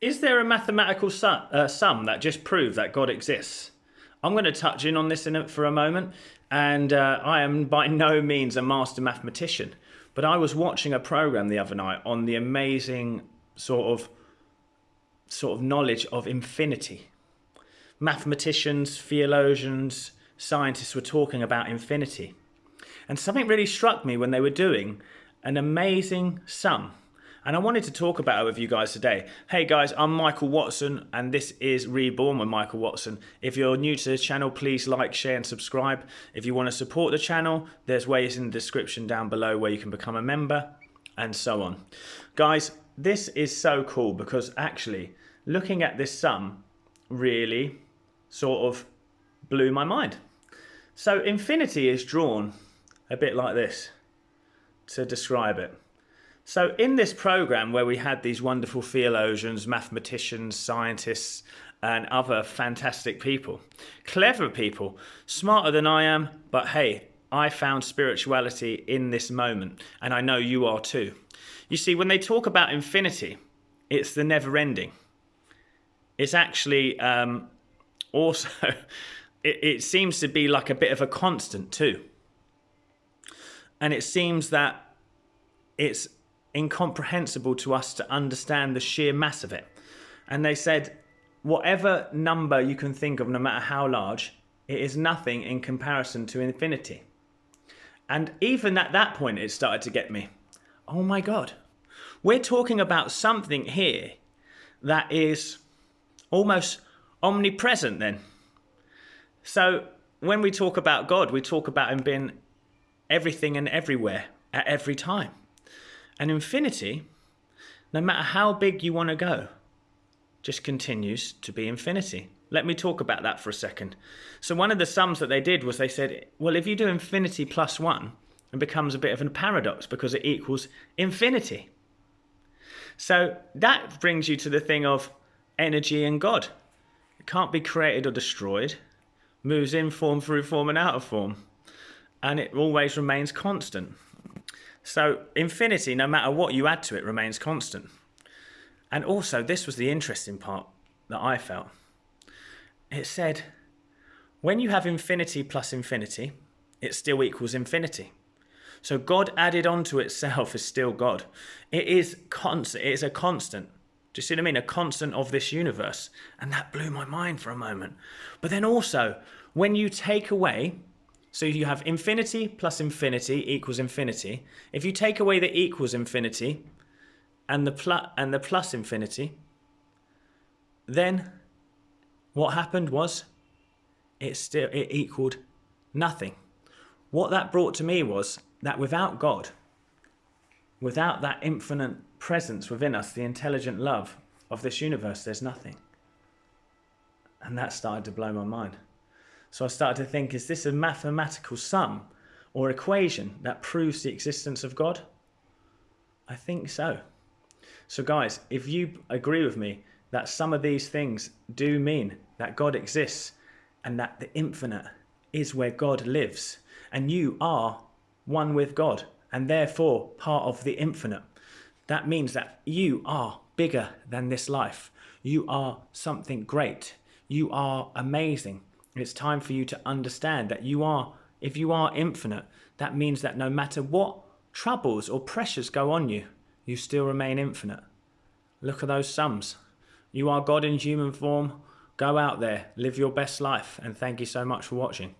Is there a mathematical sum that just proves that God exists? I'm going to touch in on this for a moment, and I am by no means a master mathematician, but I was watching a program the other night on the amazing sort of knowledge of infinity. Mathematicians, theologians, scientists were talking about infinity, and something really struck me when they were doing an amazing sum. And I wanted to talk about it with you guys today. Hey guys, I'm Michael Watson, and this is Reborn with Michael Watson. If you're new to the channel, please like, share and subscribe. If you want to support the channel, there's ways in the description down below where you can become a member, and so on. Guys, this is so cool because actually looking at this sum really sort of blew my mind. So infinity is drawn a bit like this to describe it. So in this program where we had these wonderful theologians, mathematicians, scientists, and other fantastic people, clever people, smarter than I am, but hey, I found spirituality in this moment, and I know you are too. You see, when they talk about infinity, it's the never ending. It's actually also, it seems to be like a bit of a constant too. And it seems that it's incomprehensible to us to understand the sheer mass of it. And they said, whatever number you can think of, no matter how large, it is nothing in comparison to infinity. And even at that point, it started to get me. Oh my God, we're talking about something here that is almost omnipresent then. So when we talk about God, we talk about him being everything and everywhere at every time. And infinity, no matter how big you want to go, just continues to be infinity. Let me talk about that for a second. So one of the sums that they did was they said, well, if you do infinity plus 1, it becomes a bit of a paradox because it equals infinity. So that brings you to the thing of energy and God. It can't be created or destroyed, moves in form, through form and out of form, and it always remains constant. So infinity, no matter what you add to it, remains constant. And also, this was the interesting part that I felt. It said, when you have infinity plus infinity, it still equals infinity. So God added onto itself is still God. It is constant. It is a constant. Do you see what I mean? A constant of this universe. And that blew my mind for a moment. But then also, when you take away, so you have infinity plus infinity equals infinity. If you take away the equals infinity and the plus infinity, then what happened was it equaled nothing. What that brought to me was that without God, without that infinite presence within us, the intelligent love of this universe, there's nothing. And that started to blow my mind. So I started to think, is this a mathematical sum or equation that proves the existence of God? I think so. So guys, if you agree with me that some of these things do mean that God exists and that the infinite is where God lives, and you are one with God and therefore part of the infinite, that means that you are bigger than this life. You are something great. You are amazing. It's time for you to understand that if you are infinite, that means that no matter what troubles or pressures go on you, you still remain infinite. Look at those sums. You are God in human form. Go out there, live your best life, and thank you so much for watching.